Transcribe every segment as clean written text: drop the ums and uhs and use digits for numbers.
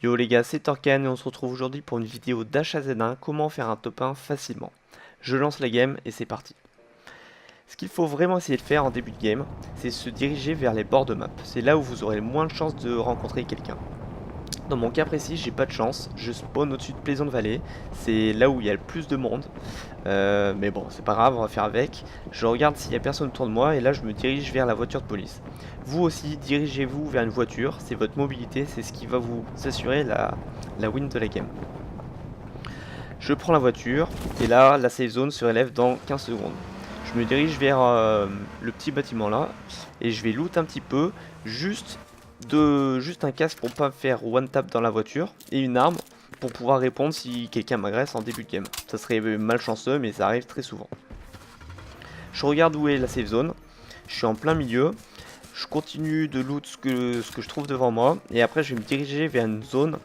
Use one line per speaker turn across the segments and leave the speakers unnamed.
Yo les gars, c'est Torkan et on se retrouve aujourd'hui pour une vidéo d'HAZ1, comment faire un top 1 facilement. Je lance la game et c'est parti. Ce qu'il faut vraiment essayer de faire en début de game, c'est se diriger vers les bords de map. C'est là où vous aurez le moins de chances de rencontrer quelqu'un. Dans mon cas précis, j'ai pas de chance, je spawn au-dessus de Plaisante Valley, c'est là où il y a le plus de monde. Mais bon, c'est pas grave, on va faire avec. Je regarde s'il y a personne autour de moi et là je me dirige vers la voiture de police. Vous aussi, dirigez-vous vers une voiture, c'est votre mobilité, c'est ce qui va vous assurer la win de la game. Je prends la voiture et là, la safe zone se relève dans 15 secondes. Je me dirige vers le petit bâtiment là et je vais loot un petit peu, juste un casque pour pas me faire one tap dans la voiture et une arme pour pouvoir répondre si quelqu'un m'agresse en début de game. Ça serait malchanceux mais ça arrive très souvent. Je regarde où est la safe zone, je suis en plein milieu, je continue de loot ce que je trouve devant moi et après je vais me diriger vers une zone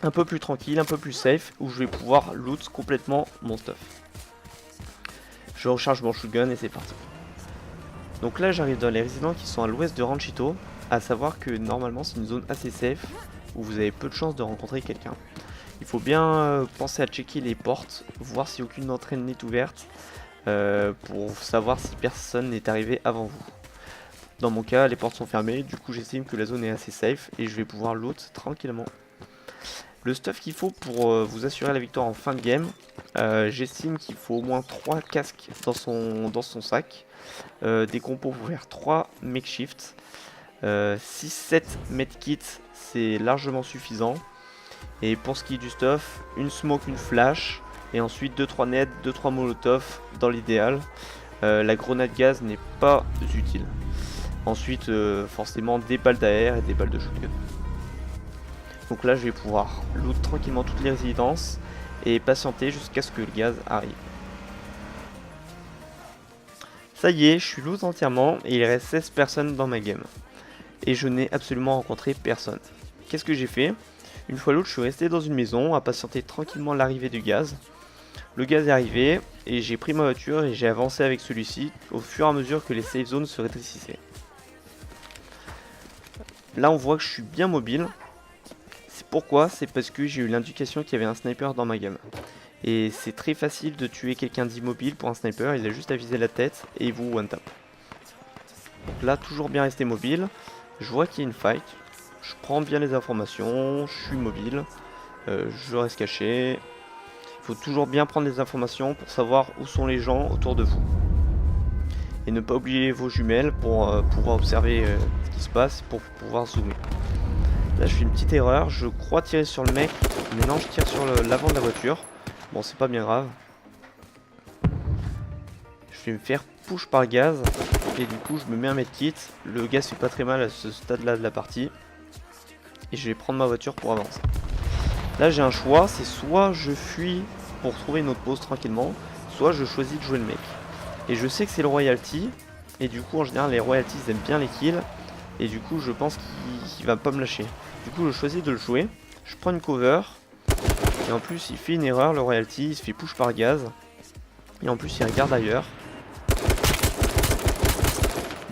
un peu plus tranquille, un peu plus safe où je vais pouvoir loot complètement mon stuff. Je recharge mon shotgun et c'est parti. Donc là j'arrive dans les résidents qui sont à l'ouest de Ranchito, à savoir que normalement c'est une zone assez safe où vous avez peu de chances de rencontrer quelqu'un. Il faut bien penser à checker les portes, voir si aucune d'entre elles n'est ouverte pour savoir si personne n'est arrivé avant vous. Dans mon cas les portes sont fermées, du coup j'estime que la zone est assez safe et je vais pouvoir loot tranquillement. Le stuff qu'il faut pour vous assurer la victoire en fin de game, j'estime qu'il faut au moins 3 casques dans son sac, des compos pour faire 3 makeshifts, 6-7 medkits c'est largement suffisant, et pour ce qui est du stuff, une smoke, une flash, et ensuite 2-3 nets, 2-3 molotov dans l'idéal. La grenade gaz n'est pas utile. Ensuite forcément des balles d'AR et des balles de shotgun. Donc là je vais pouvoir loot tranquillement toutes les résidences et patienter jusqu'à ce que le gaz arrive. Ça y est, je suis loot entièrement et il reste 16 personnes dans ma game. Et je n'ai absolument rencontré personne. Qu'est-ce que j'ai fait? Une fois loot, je suis resté dans une maison à patienter tranquillement l'arrivée du gaz. Le gaz est arrivé et j'ai pris ma voiture et j'ai avancé avec celui-ci au fur et à mesure que les safe zones se rétrécissaient. Là on voit que je suis bien mobile. Pourquoi? C'est parce que j'ai eu l'indication qu'il y avait un sniper dans ma game. Et c'est très facile de tuer quelqu'un d'immobile pour un sniper, il a juste à viser la tête et il vous one tap. Donc là, toujours bien rester mobile. Je vois qu'il y a une fight. Je prends bien les informations, je suis mobile. Je reste caché. Il faut toujours bien prendre les informations pour savoir où sont les gens autour de vous. Et ne pas oublier vos jumelles pour pouvoir observer ce qui se passe, pour pouvoir zoomer. Là je fais une petite erreur, je crois tirer sur le mec, mais non je tire sur l'avant de la voiture. Bon c'est pas bien grave. Je vais me faire push par gaz, et du coup je me mets un medkit. Le gaz fait pas très mal à ce stade là de la partie. Et je vais prendre ma voiture pour avancer. Là j'ai un choix, c'est soit je fuis pour trouver une autre pause tranquillement, soit je choisis de jouer le mec. Et je sais que c'est le royalty, et du coup en général les royalties aiment bien les kills. Et du coup je pense qu'il va pas me lâcher. Du coup je choisis de le jouer. Je prends une cover. Et en plus il fait une erreur le royalty. Il se fait push par gaz. Et en plus il regarde ailleurs.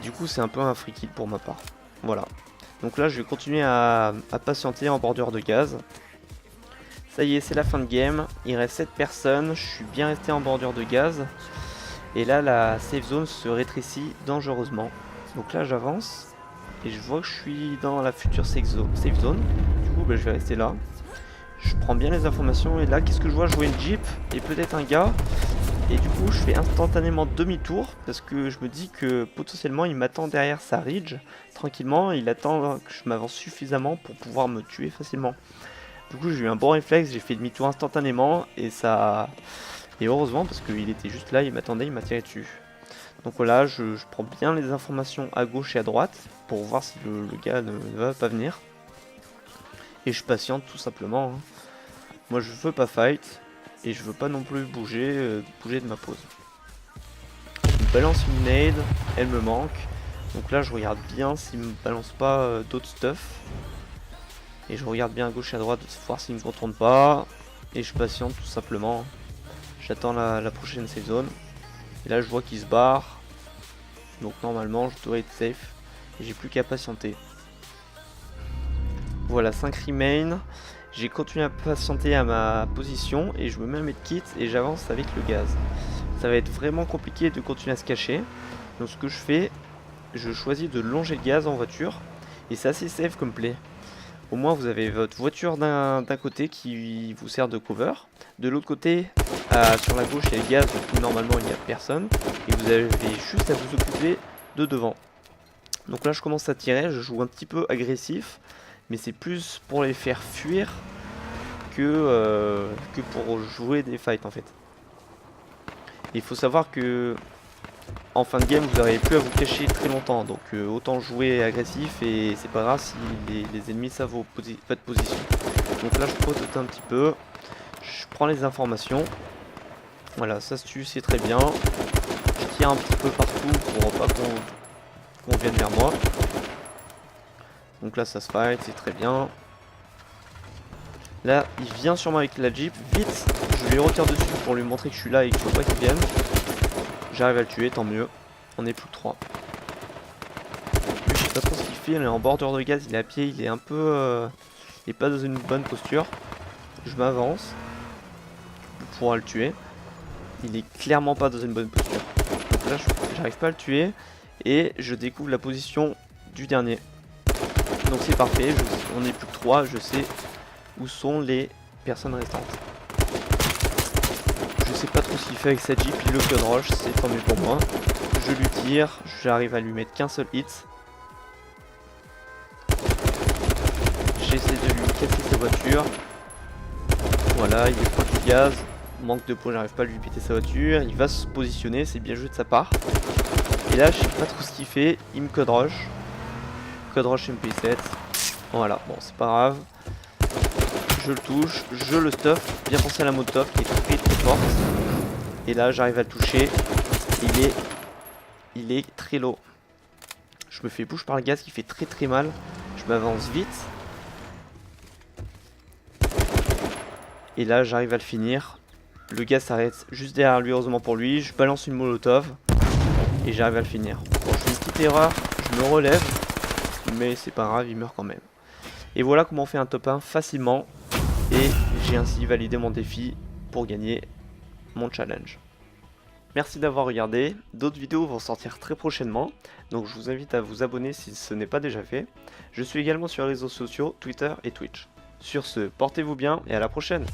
Du coup c'est un peu un free kill pour ma part. Voilà. Donc là je vais continuer à patienter en bordure de gaz. Ça y est c'est la fin de game. Il reste 7 personnes. Je suis bien resté en bordure de gaz. Et là la safe zone se rétrécit dangereusement. Donc là j'avance. Et je vois que je suis dans la future safe zone. Du coup, je vais rester là. Je prends bien les informations. Et là, qu'est-ce que je vois? Je vois une Jeep et peut-être un gars. Et du coup, je fais instantanément demi-tour. Parce que je me dis que potentiellement, il m'attend derrière sa ridge. Tranquillement, il attend que je m'avance suffisamment pour pouvoir me tuer facilement. Du coup, j'ai eu un bon réflexe. J'ai fait demi-tour instantanément. Et ça... Et heureusement, parce qu'il était juste là, il m'attendait, il m'a tiré dessus. Donc voilà, je prends bien les informations à gauche et à droite pour voir si le gars ne va pas venir. Et je patiente tout simplement. Moi je veux pas fight et je veux pas non plus bouger de ma pause. Je me balance une nade, elle me manque. Donc là je regarde bien s'il me balance pas d'autres stuff. Et je regarde bien à gauche et à droite pour voir s'il ne me retourne pas. Et je patiente tout simplement. J'attends la prochaine safe zone. Et là je vois qu'il se barre. Donc normalement je dois être safe. Et j'ai plus qu'à patienter. Voilà, 5 remain. J'ai continué à patienter à ma position et je me mets un medkit et j'avance avec le gaz. Ça va être vraiment compliqué de continuer à se cacher. Donc ce que je fais, je choisis de longer le gaz en voiture. Et c'est assez safe comme play. Au moins vous avez votre voiture d'un côté qui vous sert de cover. De l'autre côté, sur la gauche il y a le gaz, où normalement il n'y a personne. Et vous avez juste à vous occuper de devant. Donc là je commence à tirer, je joue un petit peu agressif. Mais c'est plus pour les faire fuir que pour jouer des fights en fait. Il faut savoir que en fin de game vous n'arrivez plus à vous cacher très longtemps, donc autant jouer agressif et c'est pas grave si les ennemis savent votre position. Donc là je protote un petit peu, je prends les informations, voilà ça se tue, c'est très bien. Je tire un petit peu partout pour pas qu'on vienne vers moi. Donc là ça se fight, c'est très bien. Là il vient sur moi avec la Jeep, vite je lui retire dessus pour lui montrer que je suis là et qu'il faut pas qu'il vienne. J'arrive à le tuer, tant mieux. On est plus que 3. Lui, je sais pas trop ce qu'il fait, il est en bordure de gaz, il est à pied, il est un peu... il est pas dans une bonne posture. Je m'avance pour pouvoir le tuer. Il est clairement pas dans une bonne posture. Donc là, j'arrive pas à le tuer. Et je découvre la position du dernier. Donc c'est parfait, on est plus que 3, je sais où sont les personnes restantes. Je sais pas trop ce qu'il fait avec sa Jeep, il le code rush, c'est tant mieux pour moi. Je lui tire, j'arrive à lui mettre qu'un seul hit. J'essaie de lui casser sa voiture. Voilà, il est proche du gaz. Manque de points, j'arrive pas à lui péter sa voiture. Il va se positionner, c'est bien joué de sa part. Et là, je sais pas trop ce qu'il fait, il me code rush. Code rush MP7. Voilà, bon, c'est pas grave. Je le touche, je le stuff. Bien pensé à la molotov qui est très forte. Et là, j'arrive à le toucher. Il est très low. Je me fais push par le gaz qui fait très mal. Je m'avance vite. Et là, j'arrive à le finir. Le gaz s'arrête juste derrière lui, heureusement pour lui. Je balance une molotov. Et j'arrive à le finir. Bon, je fais une petite erreur. Je me relève. Mais c'est pas grave, il meurt quand même. Et voilà comment on fait un top 1 facilement. Et j'ai ainsi validé mon défi pour gagner mon challenge. Merci d'avoir regardé, d'autres vidéos vont sortir très prochainement, donc je vous invite à vous abonner si ce n'est pas déjà fait. Je suis également sur les réseaux sociaux, Twitter et Twitch. Sur ce, portez-vous bien et à la prochaine.